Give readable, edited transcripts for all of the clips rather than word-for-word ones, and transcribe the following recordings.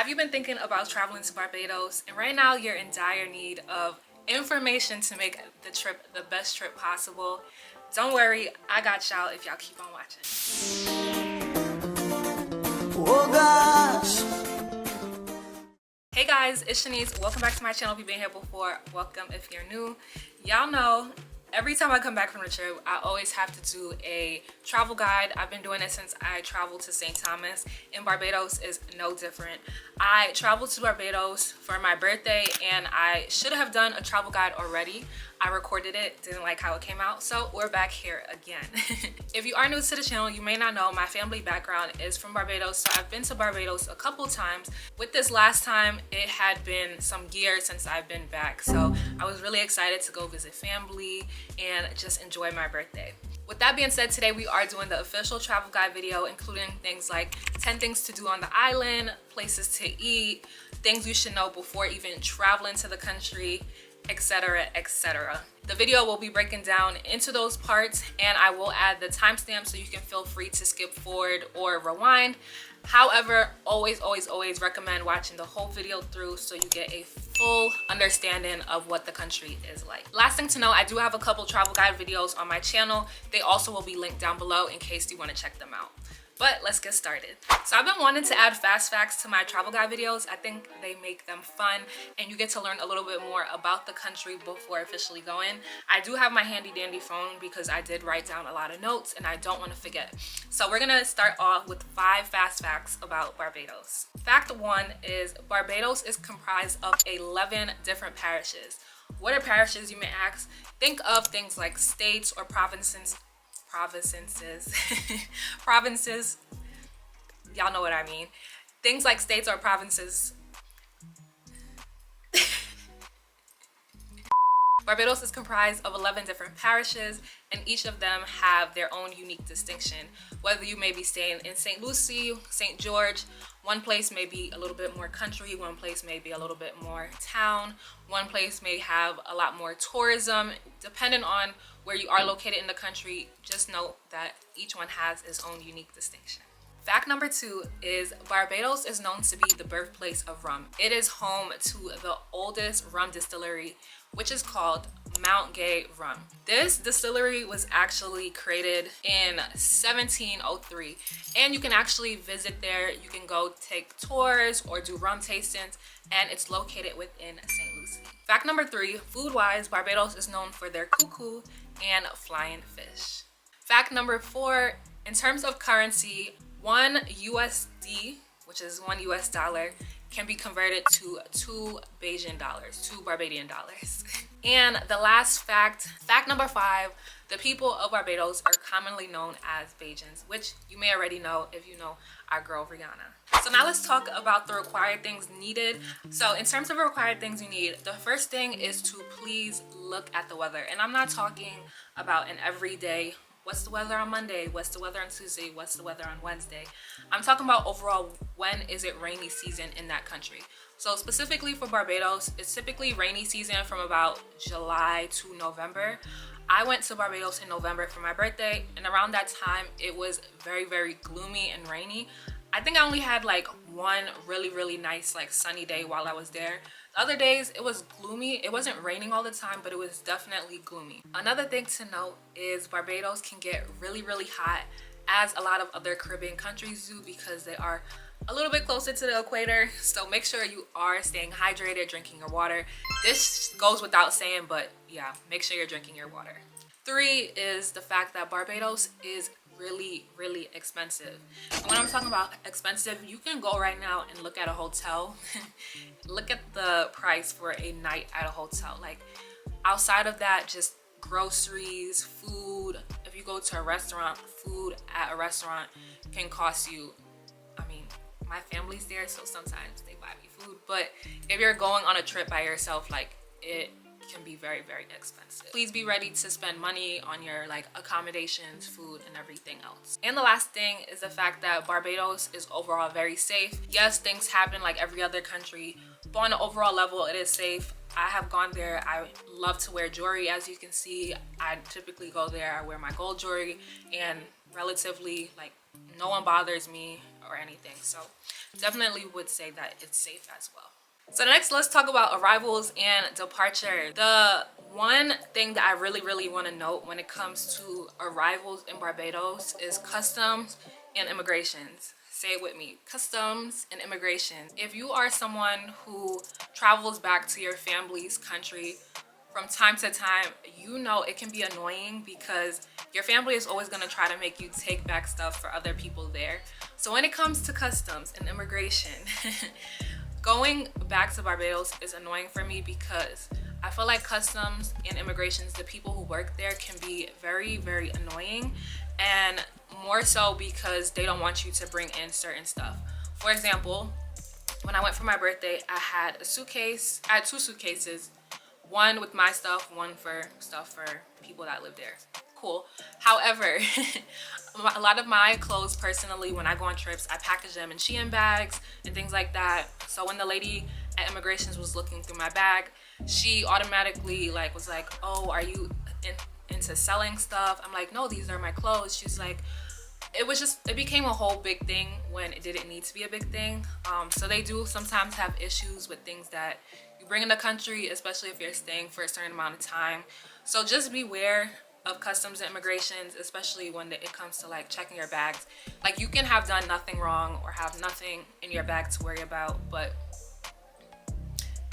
Have you been thinking about traveling to Barbados and right now you're in dire need of information to make the trip the best trip possible? Don't worry, I got y'all if y'all keep on watching. Oh gosh. Hey guys, it's Shanice. Welcome back to my channel. If you've been here before, welcome if you're new. Y'all know every time I come back from a trip, I always have to do a travel guide. I've been doing it since I traveled to St. Thomas, and Barbados is no different. I traveled to Barbados for my birthday, and I should have done a travel guide already. I recorded it, didn't like how it came out, so we're back here again. If you are new to the channel, you may not know my family background is from Barbados, so I've been to Barbados a couple times. With this last time, it had been some years since I've been back, so I was really excited to go visit family and just enjoy my birthday. With that being said, today we are doing the official travel guide video, including things like 10 things to do on the island, places to eat, things you should know before even traveling to the country, etc, etc. The video will be breaking down into those parts, and I will add the timestamp so you can feel free to skip forward or rewind. However, always recommend watching the whole video through so you get a full understanding of what the country is like. Last thing to know, I do have a couple travel guide videos on my channel. They also will be linked down below in case you want to check them out. But let's get started. So I've been wanting to add fast facts to my travel guide videos. I think they make them fun and you get to learn a little bit more about the country before officially going. I do have my handy dandy phone because I did write down a lot of notes and I don't want to forget. So we're gonna start off with 5 fast facts about Barbados. Fact 1 is Barbados is comprised of 11 different parishes. What are parishes, you may ask? Think of things like states or provinces, y'all know what I mean. Things like states or provinces. Barbados is comprised of 11 different parishes, and each of them have their own unique distinction. Whether you may be staying in St. Lucie, St. George, one place may be a little bit more country, one place may be a little bit more town, one place may have a lot more tourism. Depending on where you are located in the country, just note that each one has its own unique distinction. Fact number 2 is Barbados is known to be the birthplace of rum. It is home to the oldest rum distillery, which is called Mount Gay Rum. This distillery was actually created in 1703, and you can actually visit there. You can go take tours or do rum tastings, and it's located within St. Lucie. Fact number 3, food-wise, Barbados is known for their cuckoo and flying fish. Fact number 4, in terms of currency, 1 USD, which is 1 US dollar, can be converted to 2 Bajan dollars, 2 Barbadian dollars. And the last fact, fact number 5, the people of Barbados are commonly known as Bajans, which you may already know if you know our girl Rihanna. So now let's talk about the required things needed. So in terms of required things you need, the first thing is to please look at the weather. And I'm not talking about an everyday, what's the weather on Monday? What's the weather on Tuesday? What's the weather on Wednesday? I'm talking about overall, when is it rainy season in that country? So specifically for Barbados, it's typically rainy season from about July to November. I went to Barbados in November for my birthday, and around that time, it was very gloomy and rainy. I think I only had like one really nice like sunny day while I was there. The other days it was gloomy. It wasn't raining all the time, but it was definitely gloomy. Another thing to note is Barbados can get really hot, as a lot of other Caribbean countries do, because they are a little bit closer to the equator. So make sure you are staying hydrated, drinking your water. This goes without saying, but yeah, make sure you're drinking your water. 3 is the fact that Barbados is really expensive. And when I'm talking about expensive, you can go right now and look at a hotel. Look at the price for a night at a hotel. Like outside of that, just groceries, food. If you go to a restaurant, food at a restaurant can cost you, I mean, my family's there, so sometimes they buy me food, but if you're going on a trip by yourself, like it can be very expensive. Please be ready to spend money on your like accommodations, food, and everything else. And the last thing is the fact that Barbados is overall very safe. Yes, things happen like every other country, but on an overall level, it is safe. I have gone there. I love to wear jewelry. As you can see, I typically go there. I wear my gold jewelry, and relatively like no one bothers me. or anything. So definitely would say that it's safe as well. So next, let's talk about arrivals and departure. The one thing that I really want to note when it comes to arrivals in Barbados is customs and immigrations. Say it with me, customs and immigration. If you are someone who travels back to your family's country from time to time, you know it can be annoying because your family is always going to try to make you take back stuff for other people there. So when it comes to customs and immigration, going back to Barbados is annoying for me because I feel like customs and immigrations, the people who work there, can be very annoying, and more so because they don't want you to bring in certain stuff. For example, when I went for my birthday, I had a suitcase. I had 2 suitcases, one with my stuff, one for stuff for people that live there. Cool. However, a lot of my clothes personally, when I go on trips, I package them in Shein bags and things like that. So when the lady at immigrations was looking through my bag, she automatically was like, oh, are you into selling stuff? I'm like, no, these are my clothes. She's like, it became a whole big thing when it didn't need to be a big thing. So they do sometimes have issues with things that you bring in the country, especially if you're staying for a certain amount of time. So just beware of customs and immigrations, especially when it comes to checking your bags. You can have done nothing wrong or have nothing in your bag to worry about, but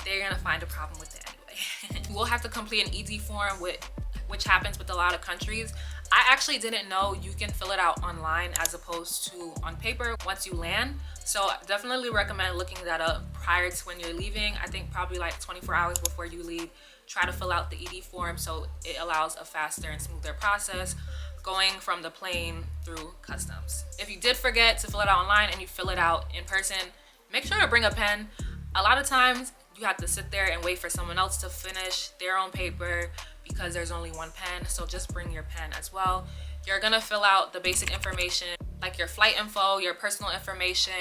they're gonna find a problem with it anyway. You will have to complete an ED form, which happens with a lot of countries. I actually didn't know you can fill it out online as opposed to on paper once you land. So definitely recommend looking that up prior to when you're leaving. I think probably 24 hours before you leave, try to fill out the ED form so it allows a faster and smoother process going from the plane through customs. If you did forget to fill it out online and you fill it out in person, make sure to bring a pen. A lot of times you have to sit there and wait for someone else to finish their own paper because there's only one pen. So just bring your pen as well. You're gonna fill out the basic information like your flight info, your personal information,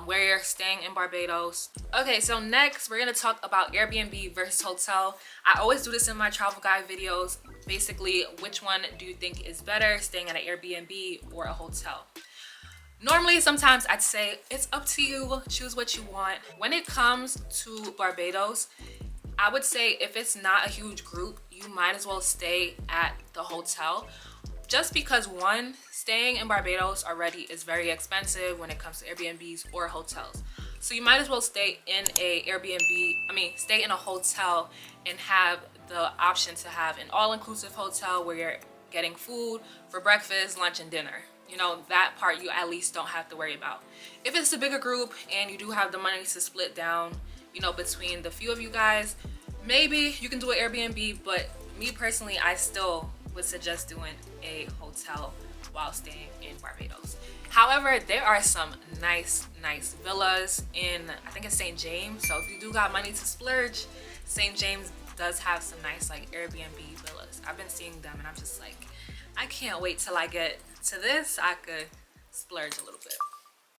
where you're staying in Barbados. Okay, so next we're gonna talk about Airbnb versus hotel. I always do this in my travel guide videos. Basically, which one do you think is better, staying at an Airbnb or a hotel? Normally, sometimes I'd say it's up to you, choose what you want. When it comes to Barbados, I would say if it's not a huge group, you might as well stay at the hotel. Just because one, staying in Barbados already is very expensive when it comes to Airbnbs or hotels. So you might as well stay in stay in a hotel and have the option to have an all-inclusive hotel where you're getting food for breakfast, lunch, and dinner. You know, that part you at least don't have to worry about. If it's a bigger group and you do have the money to split down, between the few of you guys, maybe you can do an Airbnb, but me personally, I still would suggest doing a hotel while staying in Barbados. However, there are some nice villas in, I think it's St. James. So if you do got money to splurge, St. James does have some nice Airbnb villas. I've been seeing them and I'm just like, I can't wait till I get to this. I could splurge a little bit.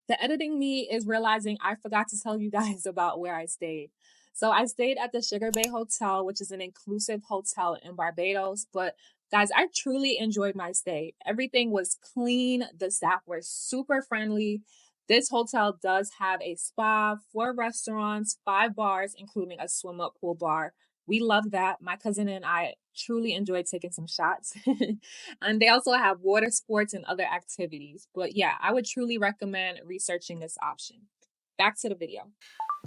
The editing me is realizing I forgot to tell you guys about where I stayed. So I stayed at the Sugar Bay Hotel, which is an inclusive hotel in Barbados. But guys, I truly enjoyed my stay. Everything was clean. The staff were super friendly. This hotel does have a spa, 4 restaurants, 5 bars, including a swim-up pool bar. We love that. My cousin and I truly enjoyed taking some shots. And they also have water sports and other activities. But yeah, I would truly recommend researching this option. Back to the video.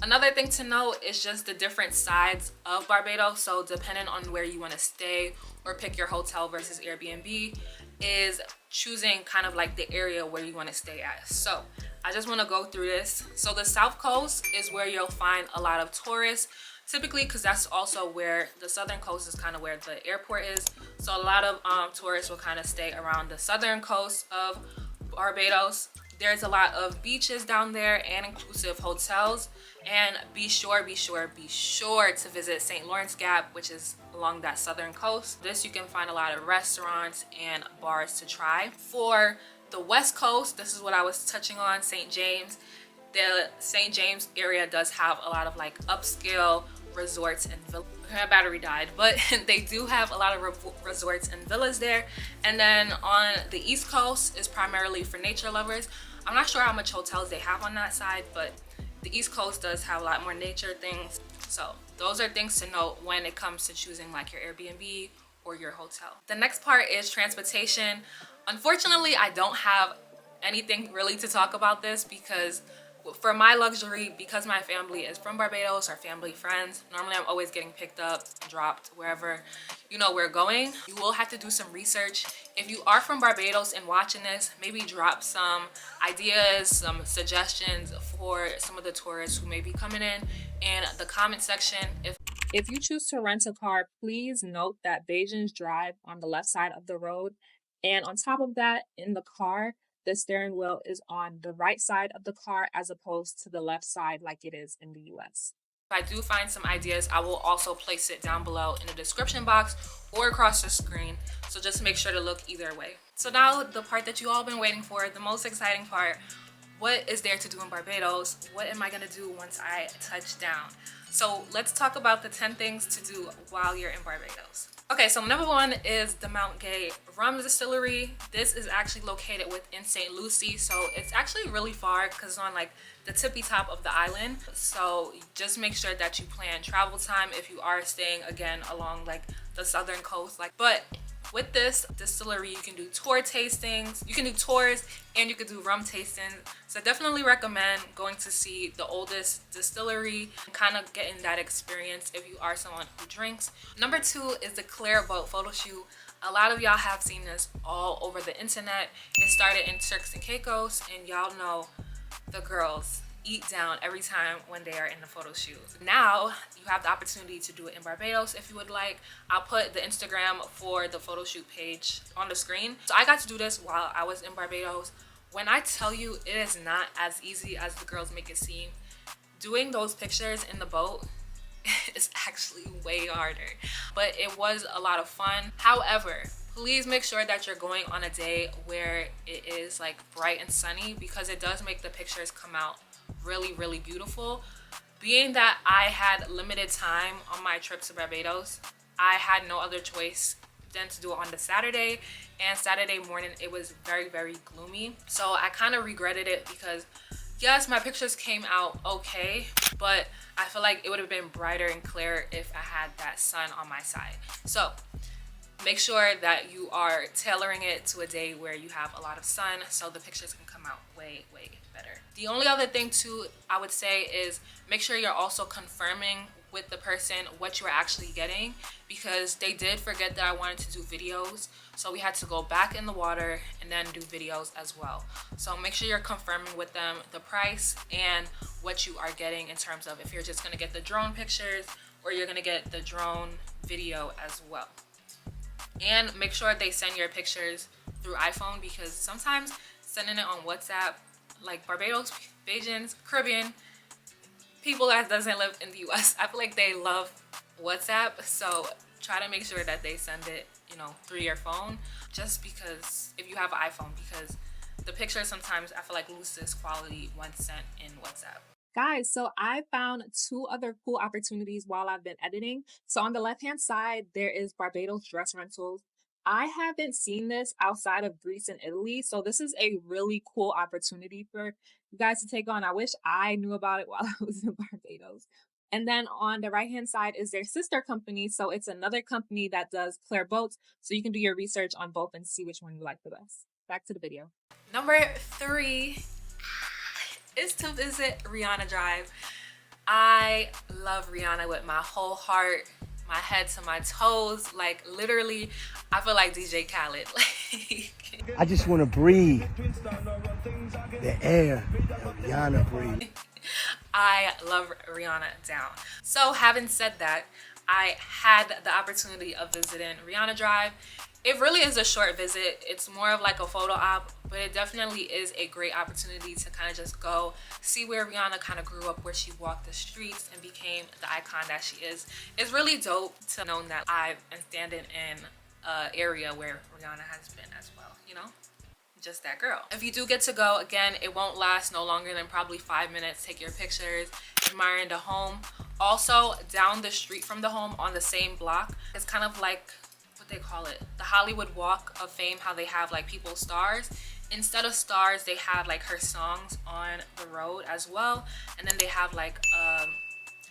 Another thing to note is just the different sides of Barbados. So depending on where you want to stay or pick your hotel versus Airbnb is choosing kind of the area where you want to stay at. So I just want to go through this. So the South Coast is where you'll find a lot of tourists, typically because that's also where the Southern Coast is kind of where the airport is. So a lot of tourists will kind of stay around the Southern Coast of Barbados. There's a lot of beaches down there and inclusive hotels. And be sure to visit St. Lawrence Gap, which is along that southern coast. This you can find a lot of restaurants and bars to try. For the West Coast, this is what I was touching on, St. James. The St. James area does have a lot of upscale resorts and villas. My battery died, but they do have a lot of resorts and villas there. And then on the East Coast is primarily for nature lovers. I'm not sure how much hotels they have on that side, but the East Coast does have a lot more nature things. So those are things to note when it comes to choosing like your Airbnb or your hotel. The next part is transportation. Unfortunately, I don't have anything really to talk about this because for my luxury, because my family is from Barbados, our family friends, normally I'm always getting picked up, dropped wherever we're going. You will have to do some research. If you are from Barbados and watching this, maybe drop some ideas, some suggestions for some of the tourists who may be coming in the comment section. If you choose to rent a car, please note that Bajans drive on the left side of the road, and on top of that, in the car, the steering wheel is on the right side of the car as opposed to the left side like it is in the US. If I do find some ideas, I will also place it down below in the description box or across the screen. So just make sure to look either way. So now the part that you all been waiting for, the most exciting part. What is there to do in Barbados? What am I gonna do once I touch down? So let's talk about the 10 things to do while you're in Barbados. Okay, so number one is the Mount Gay Rum Distillery. This is actually located within St. Lucie, so it's actually really far because it's on like the tippy top of the island. So just make sure that you plan travel time if you are staying again along like the southern coast. But with this distillery, you can do tour tastings, you can do tours, and you can do rum tastings. So I definitely recommend going to see the oldest distillery and kind of getting that experience if you are someone who drinks. Number two is the Clear Boat photo shoot. A lot of y'all have seen this all over the internet. It started in Turks and Caicos, and y'all know the girls eat down every time when they are in the photo shoot. Now you have the opportunity to do it in Barbados if you would like. I'll put the Instagram for the photo shoot page on the screen. So I got to do this while I was in Barbados. When I tell you, it is not as easy as the girls make it seem. Doing those pictures in the boat is actually way harder, but it was a lot of fun. However, please make sure that you're going on a day where it is like bright and sunny, because it does make the pictures come out really beautiful. Being that I had limited time on my trip to Barbados, I had no other choice than to do it on the Saturday, and Saturday morning it was very gloomy. So I kind of regretted it because yes, my pictures came out okay, but I feel like it would have been brighter and clearer if I had that sun on my side. So make sure that you are tailoring it to a day where you have a lot of sun so the pictures can come out way better. The only other thing too I would say is make sure you're also confirming with the person what you're actually getting, because they did forget that I wanted to do videos, so we had to go back in the water and then do videos as well. So make sure you're confirming with them the price and what you are getting in terms of if you're just going to get the drone pictures or you're going to get the drone video as well. And make sure they send your pictures through iPhone, because sometimes sending it on WhatsApp, like Barbados, Bajans, Caribbean, people that doesn't live in the US, I feel like they love WhatsApp. So try to make sure that they send it, through your phone, just because if you have an iPhone, because the pictures sometimes I feel like lose this quality when sent in WhatsApp. Guys, so I found two other cool opportunities while I've been editing. So on the left-hand side, there is Barbados Dress Rentals. I haven't seen this outside of Greece and Italy, so this is a really cool opportunity for you guys to take on. I wish I knew about it while I was in Barbados. And then on the right-hand side is their sister company. So it's another company that does Clear Boats. So you can do your research on both and see which one you like the best. Back to the video. Number three is to visit Rihanna Drive. I love Rihanna with my whole heart, my head to my toes. Like literally, I feel like DJ Khaled. I just want to breathe the air that Rihanna breathes. I love Rihanna down. So having said that, I had the opportunity of visiting Rihanna Drive. It really is a short visit. It's more of like a photo op, but it definitely is a great opportunity to kind of just go see where Rihanna kind of grew up, where she walked the streets and became the icon that she is. It's really dope to know that I am standing in an area where Rihanna has been as well, just that girl. If you do get to go, again, it won't last no longer than probably 5 minutes. Take your pictures, admiring the home. Also, down the street from the home on the same block, it's kind of like what they call it, the Hollywood Walk of Fame, how they have like people's stars. Instead of stars, they have like her songs on the road as well. And then they have like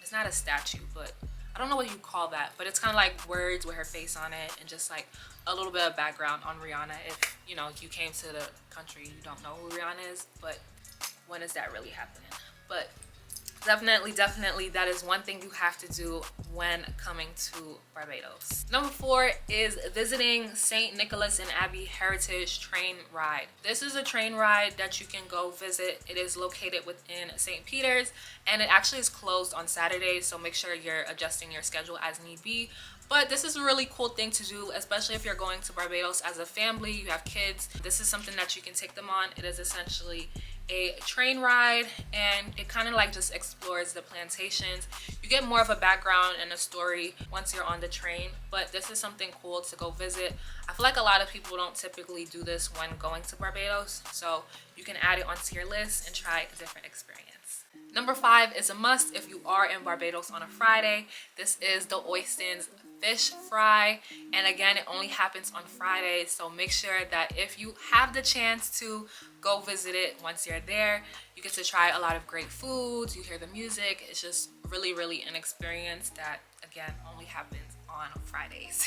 it's not a statue, but I don't know what you call that, but it's kind of like words with her face on it and just like a little bit of background on Rihanna. If you know, you came to the country, you don't know who Rihanna is, but when is that really happening? But definitely that is one thing you have to do when coming to Barbados. Number 4 is visiting St. Nicholas and Abbey Heritage Train Ride. This is a train ride that you can go visit. It is located within St. Peter's, and it actually is closed on Saturdays, so make sure you're adjusting your schedule as need be. But this is a really cool thing to do, especially if you're going to Barbados as a family, you have kids. This is something that you can take them on. It is essentially a train ride, and it kind of like just explores the plantations. You get more of a background and a story once you're on the train, but this is something cool to go visit. I feel like a lot of people don't typically do this when going to Barbados, so you can add it onto your list and try a different experience. Number 5 is a must if you are in Barbados on a Friday. This is the Oystins fish fry, and again, it only happens on Fridays, so make sure that if you have the chance to go visit it, once you're there, you get to try a lot of great foods, you hear the music. It's just really an experience that again only happens on Fridays.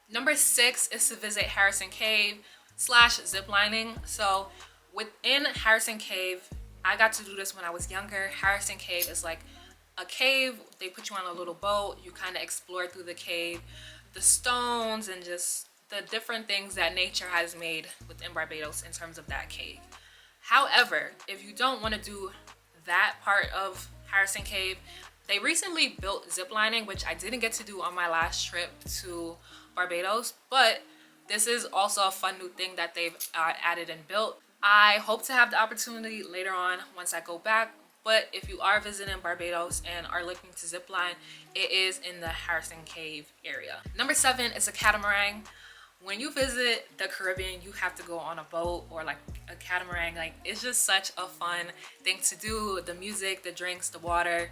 Number 6 is to visit Harrison Cave / ziplining. So within Harrison Cave, I got to do this when I was younger. Harrison Cave is like a cave. They put you on a little boat. You kind of explore through the cave, the stones, and just the different things that nature has made within Barbados in terms of that cave. However, if you don't want to do that part of Harrison Cave, they recently built ziplining, which I didn't get to do on my last trip to Barbados, but this is also a fun new thing that they've added and built. I hope to have the opportunity later on once I go back, but if you are visiting Barbados and are looking to zipline, it is in the Harrison Cave area. Number 7 is a catamaran. When you visit the Caribbean, you have to go on a boat or like a catamaran. Like, it's just such a fun thing to do. The music, the drinks, the water,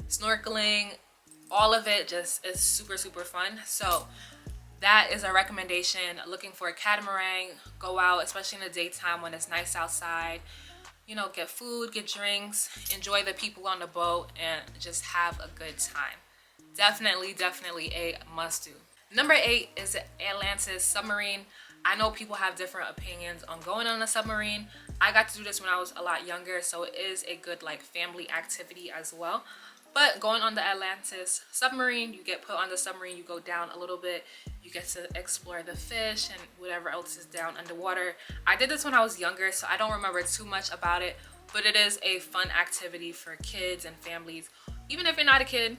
snorkeling, all of it just is super fun. So that is a recommendation. Looking for a catamaran, go out, especially in the daytime when it's nice outside. You know, get food, get drinks, enjoy the people on the boat, and just have a good time. Definitely a must do. Number 8 is the Atlantis submarine. I know people have different opinions on going on a submarine. I got to do this when I was a lot younger, so it is a good like family activity as well. But going on the Atlantis submarine, you get put on the submarine, you go down a little bit, you get to explore the fish and whatever else is down underwater. I did this when I was younger, so I don't remember too much about it, but it is a fun activity for kids and families. Even if you're not a kid,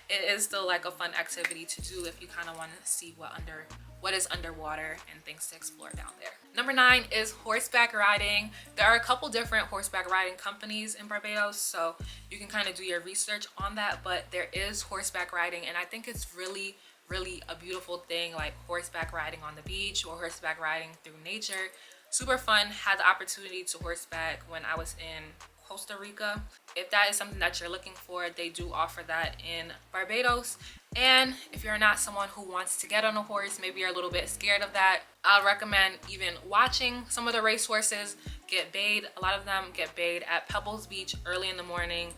it is still like a fun activity to do if you kind of want to see what is underwater and things to explore down there. Number 9 is horseback riding. There are a couple different horseback riding companies in Barbados, so you can kind of do your research on that, but there is horseback riding, and I think it's really a beautiful thing, like horseback riding on the beach or horseback riding through nature. Super fun. Had the opportunity to horseback when I was in Costa Rica. If that is something that you're looking for, they do offer that in Barbados. And if you're not someone who wants to get on a horse, maybe you're a little bit scared of that, I'll recommend even watching some of the race horses get bayed. A lot of them get bayed at Pebbles Beach early in the morning.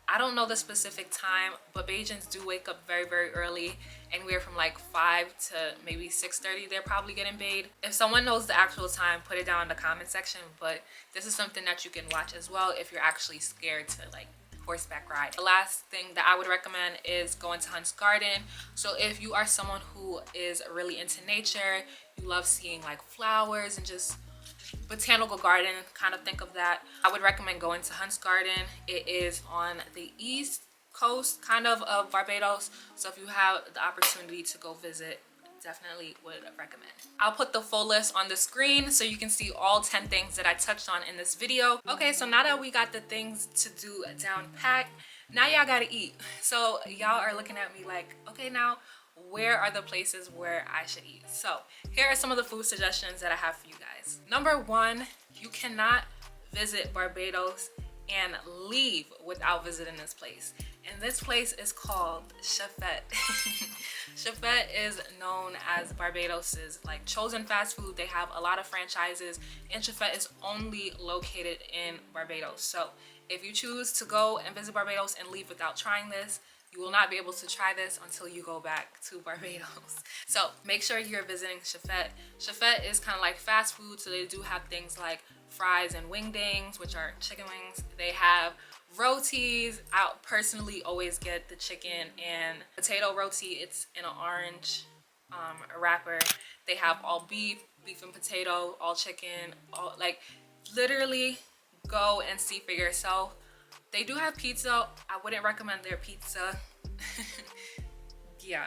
I don't know the specific time, but Bajans do wake up very early, and we're from like 5 to maybe 6:30 they're probably getting bayed. If someone knows the actual time, put it down in the comment section, but this is something that you can watch as well if you're actually scared to like horseback ride. The last thing that I would recommend is going to Hunt's Garden. So if you are someone who is really into nature, you love seeing like flowers and just botanical garden, kind of think of that, I would recommend going to Hunt's Garden. It is on the east coast kind of Barbados, so if you have the opportunity to go visit, definitely would recommend. I'll put the full list on the screen so you can see all 10 things that I touched on in this video. Okay, so now that we got the things to do down packed, now y'all gotta eat. So y'all are looking at me like, okay, now where are the places where I should eat? So here are some of the food suggestions that I have for you guys. Number 1, you cannot visit Barbados and leave without visiting this place. And this place is called Chefette. Chefette is known as Barbados's like chosen fast food. They have a lot of franchises, and Chefette is only located in Barbados. So if you choose to go and visit Barbados and leave without trying this, you will not be able to try this until you go back to Barbados. So make sure you're visiting Chefette. Chefette is kind of like fast food, so they do have things like fries and wingdings, which are chicken wings. They have rotis. I personally always get the chicken and potato roti. It's in an orange wrapper. They have all beef and potato, all chicken, all like literally go and see for yourself. They do have pizza. I wouldn't recommend their pizza. Yeah,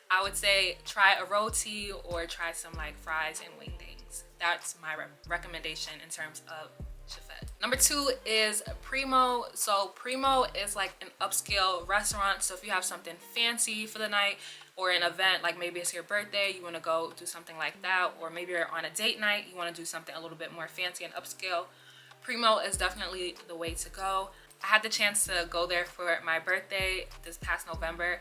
I would say try a roti or try some like fries and wingdings. That's my recommendation in terms of Chefette. Number 2 is Primo. So Primo is like an upscale restaurant. So if you have something fancy for the night or an event, like maybe it's your birthday, you want to go do something like that, or maybe you're on a date night, you want to do something a little bit more fancy and upscale, Primo is definitely the way to go. I had the chance to go there for my birthday this past November.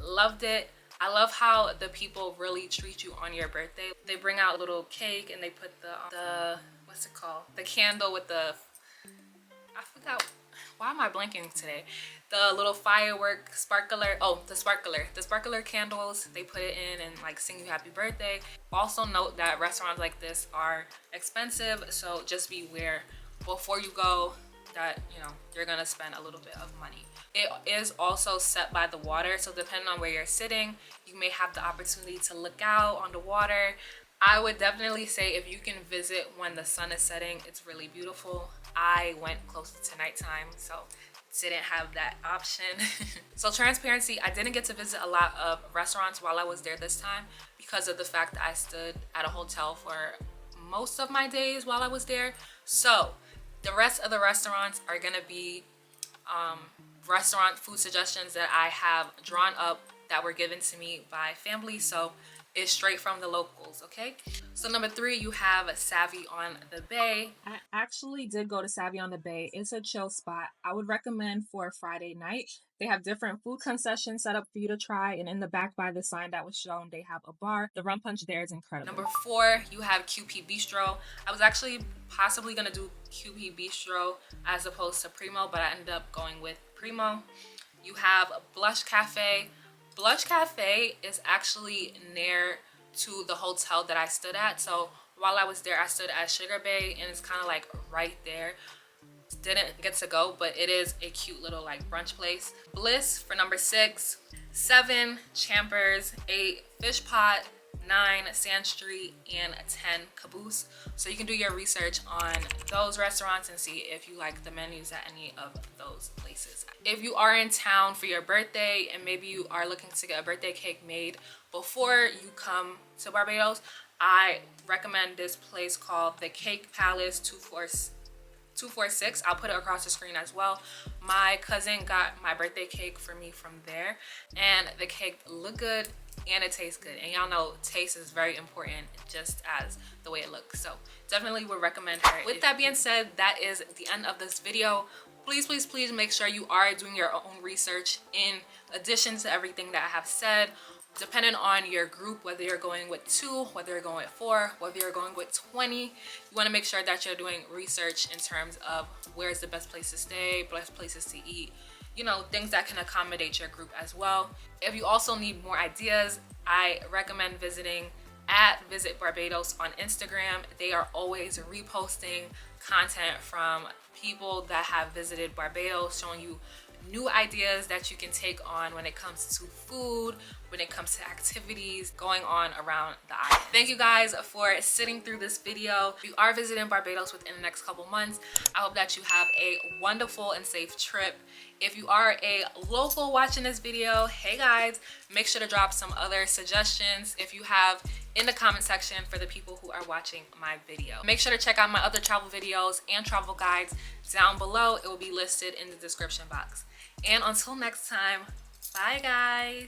Loved it. I love how the people really treat you on your birthday. They bring out a little cake and they put the what's it called? The candle with the, I forgot, why am I blanking today? The little firework sparkler, the sparkler candles, they put it in and like sing you happy birthday. Also note that restaurants like this are expensive, so just beware before you go that you're gonna spend a little bit of money. It is also set by the water, so depending on where you're sitting, you may have the opportunity to look out on the water. I would definitely say if you can visit when the sun is setting, it's really beautiful. I went closer to nighttime, so didn't have that option. So transparency, I didn't get to visit a lot of restaurants while I was there this time because of the fact that I stood at a hotel for most of my days while I was there. So the rest of the restaurants are gonna be restaurant food suggestions that I have drawn up that were given to me by family. So it's straight from the locals, okay? So number 3, you have Savvy on the Bay. I actually did go to Savvy on the Bay. It's a chill spot. I would recommend for a Friday night. They have different food concessions set up for you to try, and in the back by the sign that was shown, they have a bar. The rum punch there is incredible. Number 4, you have QP Bistro. I was actually possibly gonna do QP Bistro as opposed to Primo, but I ended up going with Primo. You have Blush Cafe. Blush Cafe is actually near to the hotel that I stood at. So while I was there, I stood at Sugar Bay, and it's kind of like right there. Didn't get to go, but it is a cute little like brunch place. Bliss for number 6, 7 Champers, 8 Fish Pot, 9 Sand Street, and 10 Caboose. So you can do your research on those restaurants and see if you like the menus at any of those places. If you are in town for your birthday and maybe you are looking to get a birthday cake made before you come to Barbados, I recommend this place called the Cake Palace 246. I'll put it across the screen as well. My cousin got my birthday cake for me from there, and the cake looked good and it tastes good, and y'all know taste is very important just as the way it looks. So definitely would recommend her. With that being said, that is the end of this video. Please make sure you are doing your own research in addition to everything that I have said. Depending on your group, whether you're going with 2, whether you're going with 4, whether you're going with 20, you want to make sure that you're doing research in terms of where's the best place to stay, best places to eat, things that can accommodate your group as well. If you also need more ideas, I recommend visiting at Visit Barbados on Instagram. They are always reposting content from people that have visited Barbados, showing you new ideas that you can take on when it comes to food, when it comes to activities going on around the island. Thank you guys for sitting through this video. If you are visiting Barbados within the next couple months, I hope that you have a wonderful and safe trip. If you are a local watching this video, hey guys, make sure to drop some other suggestions if you have in the comment section for the people who are watching my video. Make sure to check out my other travel videos and travel guides down below. It will be listed in the description box. And until next time, bye guys.